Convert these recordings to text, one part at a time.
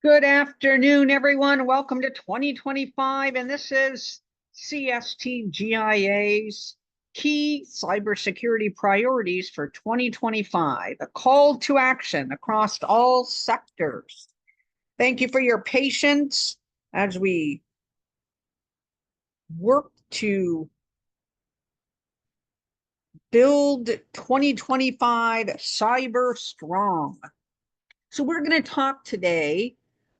Good afternoon, everyone. Welcome to 2025, and this is CSTGIA's key cybersecurity priorities for 2025, a call to action across all sectors. Thank you for your patience as we work to build 2025 cyber strong. So we're going to talk today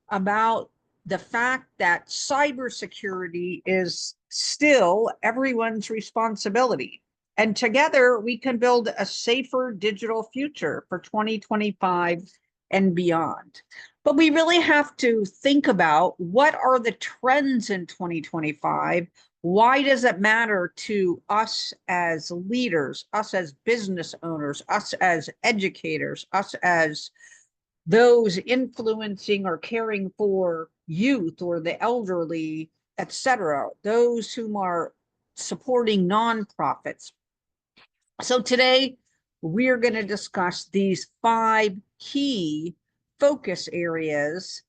about the fact that cybersecurity is still everyone's responsibility. And together we can build a safer digital future for 2025 and beyond. But we really have to think about what are the trends in 2025? Why does it matter to us as leaders, us as business owners, us as educators, us as those influencing or caring for youth or the elderly, etc., those whom are supporting nonprofits. So today we're going to discuss these 5 key focus areas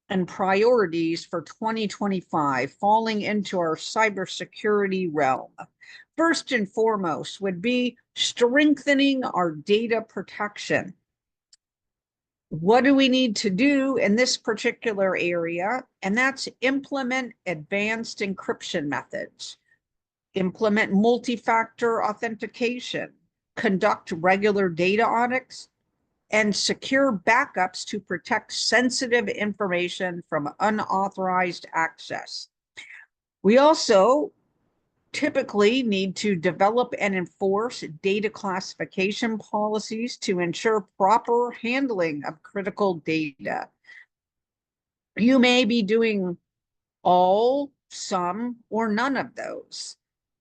and priorities for 2025 falling into our cybersecurity realm. First and foremost would be strengthening our data protection. What do we need to do in this particular area? And that's implement advanced encryption methods, implement multi-factor authentication, conduct regular data audits, and secure backups to protect sensitive information from unauthorized access. We also typically need to develop and enforce data classification policies to ensure proper handling of critical data. You may be doing all, some, or none of those.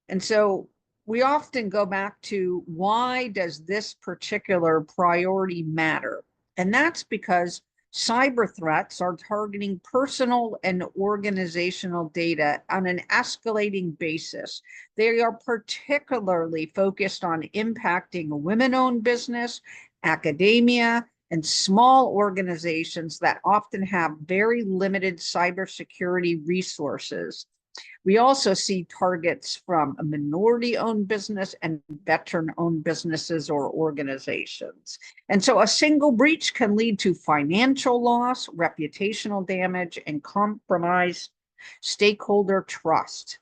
And so we often go back to, why does this particular priority matter? And that's because cyber threats are targeting personal and organizational data on an escalating basis. They are particularly focused on impacting women-owned business, academia, and small organizations that often have very limited cybersecurity resources. We also see targets from a minority-owned business and veteran-owned businesses or organizations. And so a single breach can lead to financial loss, reputational damage, and compromised stakeholder trust.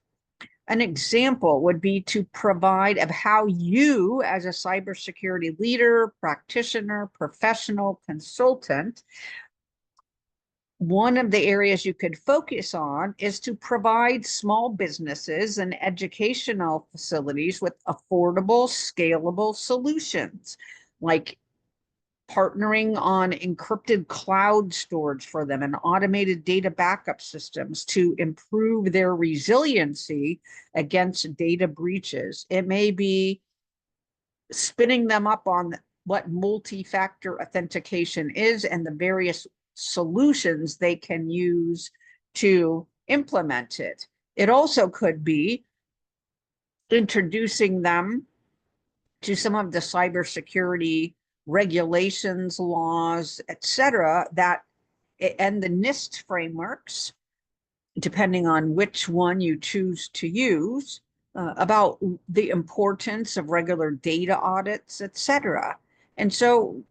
An example would be to provide of how you, as a cybersecurity leader, practitioner, professional, consultant, one of the areas you could focus on is to provide small businesses and educational facilities with affordable, scalable solutions, like partnering on encrypted cloud storage for them and automated data backup systems to improve their resiliency against data breaches. It may be spinning them up on what multi-factor authentication is and the various solutions they can use to implement it. It also could be introducing them to some of the cybersecurity regulations, laws, etc., that and the NIST frameworks, depending on which one you choose to use, about the importance of regular data audits, etc. And so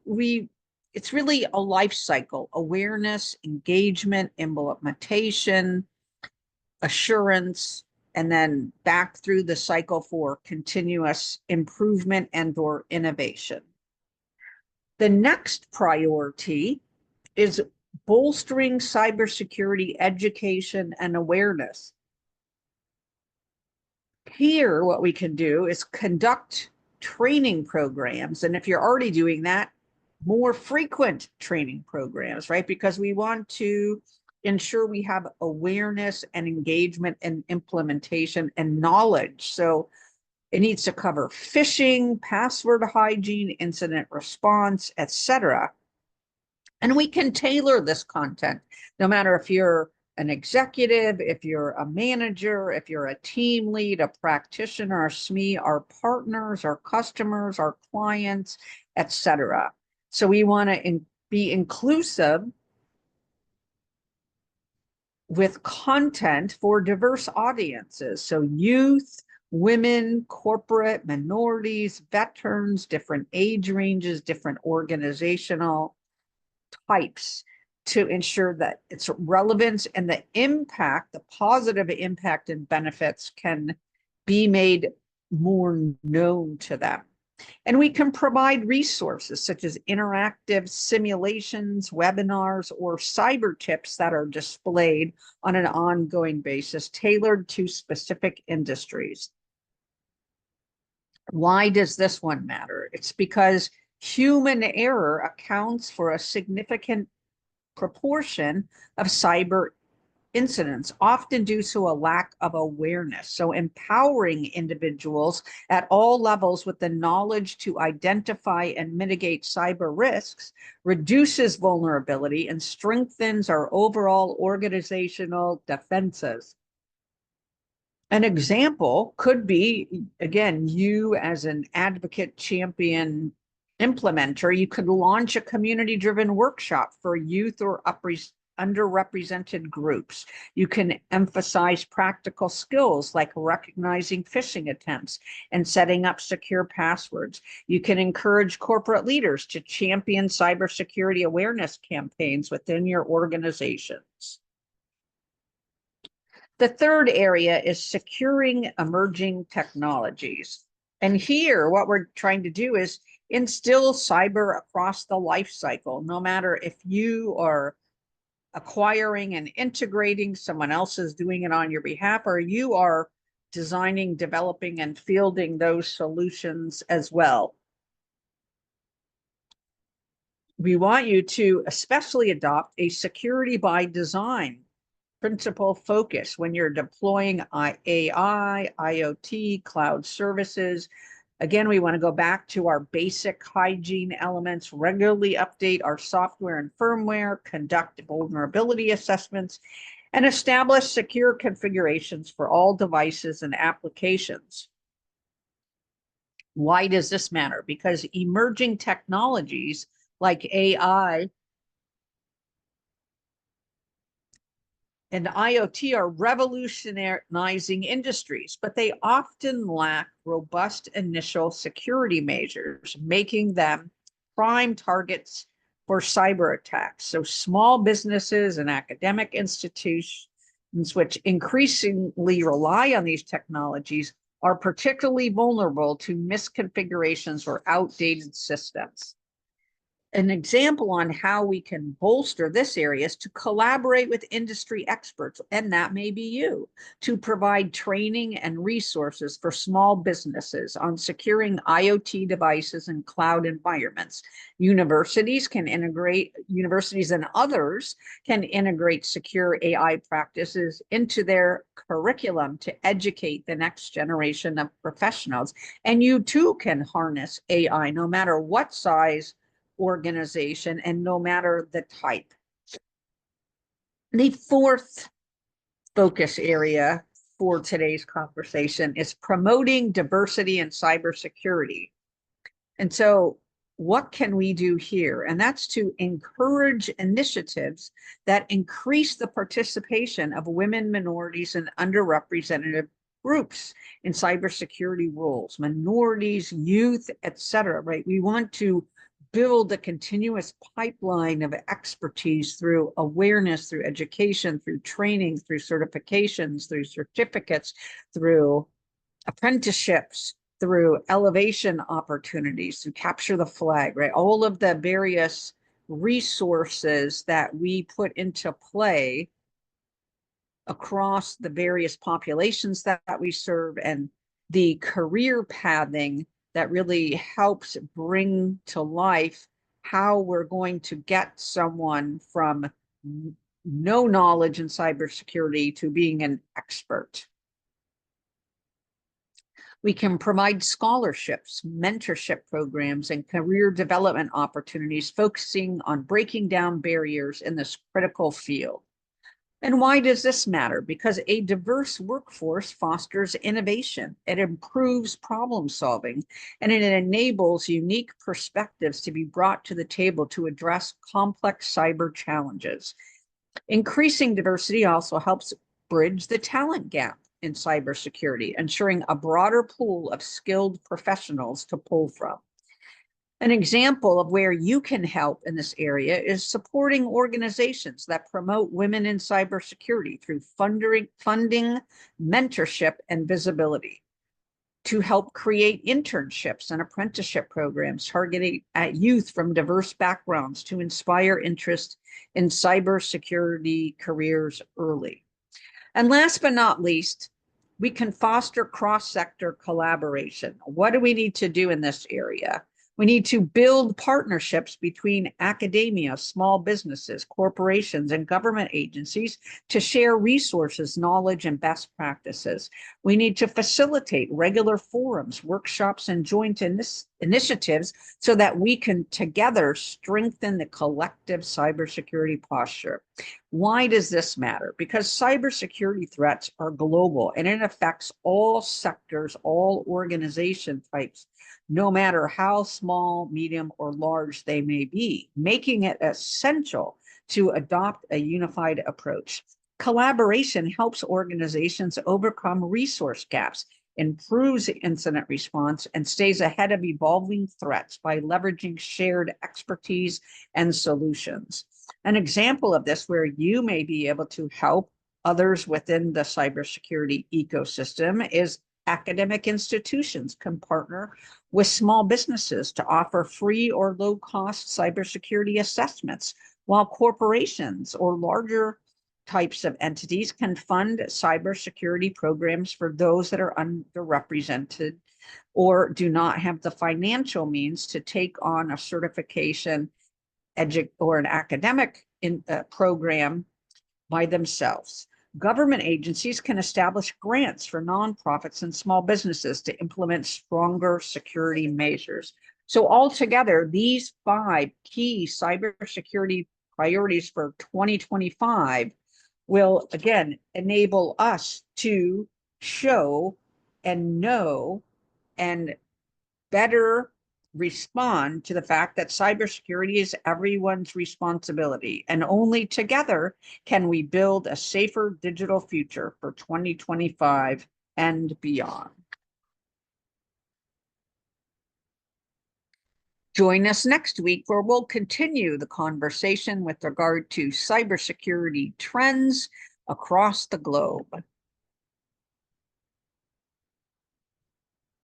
it's really a life cycle: awareness, engagement, implementation, assurance, and then back through the cycle for continuous improvement and or innovation. The next priority is bolstering cybersecurity education and awareness. Here, what we can do is conduct training programs. And if you're already doing that, more frequent training programs, right? Because we want to ensure we have awareness and engagement and implementation and knowledge. So it needs to cover phishing, password hygiene, incident response, etc. And we can tailor this content, no matter if you're an executive, if you're a manager, if you're a team lead, a practitioner, a SME, our partners, our customers, our clients, etc. So we want to be inclusive with content for diverse audiences. So youth, women, corporate, minorities, veterans, different age ranges, different organizational types, to ensure that its relevance and the impact, the positive impact and benefits, can be made more known to them. And we can provide resources such as interactive simulations, webinars, or cyber tips that are displayed on an ongoing basis, tailored to specific industries. Why does this one matter? It's because human error accounts for a significant proportion of cyber incidents, often due to a lack of awareness. So empowering individuals at all levels with the knowledge to identify and mitigate cyber risks reduces vulnerability and strengthens our overall organizational defenses. An example could be, again, you as an advocate, champion, implementer, you could launch a community-driven workshop for youth or underrepresented groups. You can emphasize practical skills like recognizing phishing attempts and setting up secure passwords. You can encourage corporate leaders to champion cybersecurity awareness campaigns within your organizations. The third area is securing emerging technologies. And here, what we're trying to do is instill cyber across the life cycle, no matter if you are acquiring and integrating, someone else is doing it on your behalf, or you are designing, developing, and fielding those solutions as well. We want you to especially adopt a security by design principle focus when you're deploying AI, IoT, cloud services. Again, we want to go back to our basic hygiene elements, regularly update our software and firmware, conduct vulnerability assessments, and establish secure configurations for all devices and applications. Why does this matter? Because emerging technologies like AI and IoT are revolutionizing industries, but they often lack robust initial security measures, making them prime targets for cyber attacks. So small businesses and academic institutions, which increasingly rely on these technologies, are particularly vulnerable to misconfigurations or outdated systems. An example on how we can bolster this area is to collaborate with industry experts, and that may be you, to provide training and resources for small businesses on securing IoT devices and cloud environments. Universities and others can integrate secure AI practices into their curriculum to educate the next generation of professionals. And you too can harness AI, no matter what size organization and no matter the type. The fourth focus area for today's conversation is promoting diversity in cybersecurity. And so what can we do here? And that's to encourage initiatives that increase the participation of women, minorities, and underrepresented groups in cybersecurity roles, minorities, youth, etc. Right? We want to build a continuous pipeline of expertise through awareness, through education, through training, through certifications, through certificates, through apprenticeships, through elevation opportunities, to capture the flag, right? All of the various resources that we put into play across the various populations that we serve, and the career pathing that really helps bring to life how we're going to get someone from no knowledge in cybersecurity to being an expert. We can provide scholarships, mentorship programs, and career development opportunities focusing on breaking down barriers in this critical field. And why does this matter? Because a diverse workforce fosters innovation, it improves problem solving, and it enables unique perspectives to be brought to the table to address complex cyber challenges. Increasing diversity also helps bridge the talent gap in cybersecurity, ensuring a broader pool of skilled professionals to pull from. An example of where you can help in this area is supporting organizations that promote women in cybersecurity through funding, mentorship, and visibility. To help create internships and apprenticeship programs targeting at youth from diverse backgrounds to inspire interest in cybersecurity careers early. And last but not least, we can foster cross-sector collaboration. What do we need to do in this area? We need to build partnerships between academia, small businesses, corporations, and government agencies to share resources, knowledge, and best practices. We need to facilitate regular forums, workshops, and joint initiatives so that we can together strengthen the collective cybersecurity posture. Why does this matter? Because cybersecurity threats are global and it affects all sectors, all organization types, no matter how small, medium, or large they may be, making it essential to adopt a unified approach. Collaboration helps organizations overcome resource gaps, improves incident response, and stays ahead of evolving threats by leveraging shared expertise and solutions. An example of this where you may be able to help others within the cybersecurity ecosystem is academic institutions can partner with small businesses to offer free or low-cost cybersecurity assessments, while corporations or larger types of entities can fund cybersecurity programs for those that are underrepresented or do not have the financial means to take on a certification or an academic program by themselves. Government agencies can establish grants for nonprofits and small businesses to implement stronger security measures. So altogether, these 5 key cybersecurity priorities for 2025 will, again, enable us to show and know and better respond to the fact that cybersecurity is everyone's responsibility, and only together can we build a safer digital future for 2025 and beyond. Join us next week where we'll continue the conversation with regard to cybersecurity trends across the globe.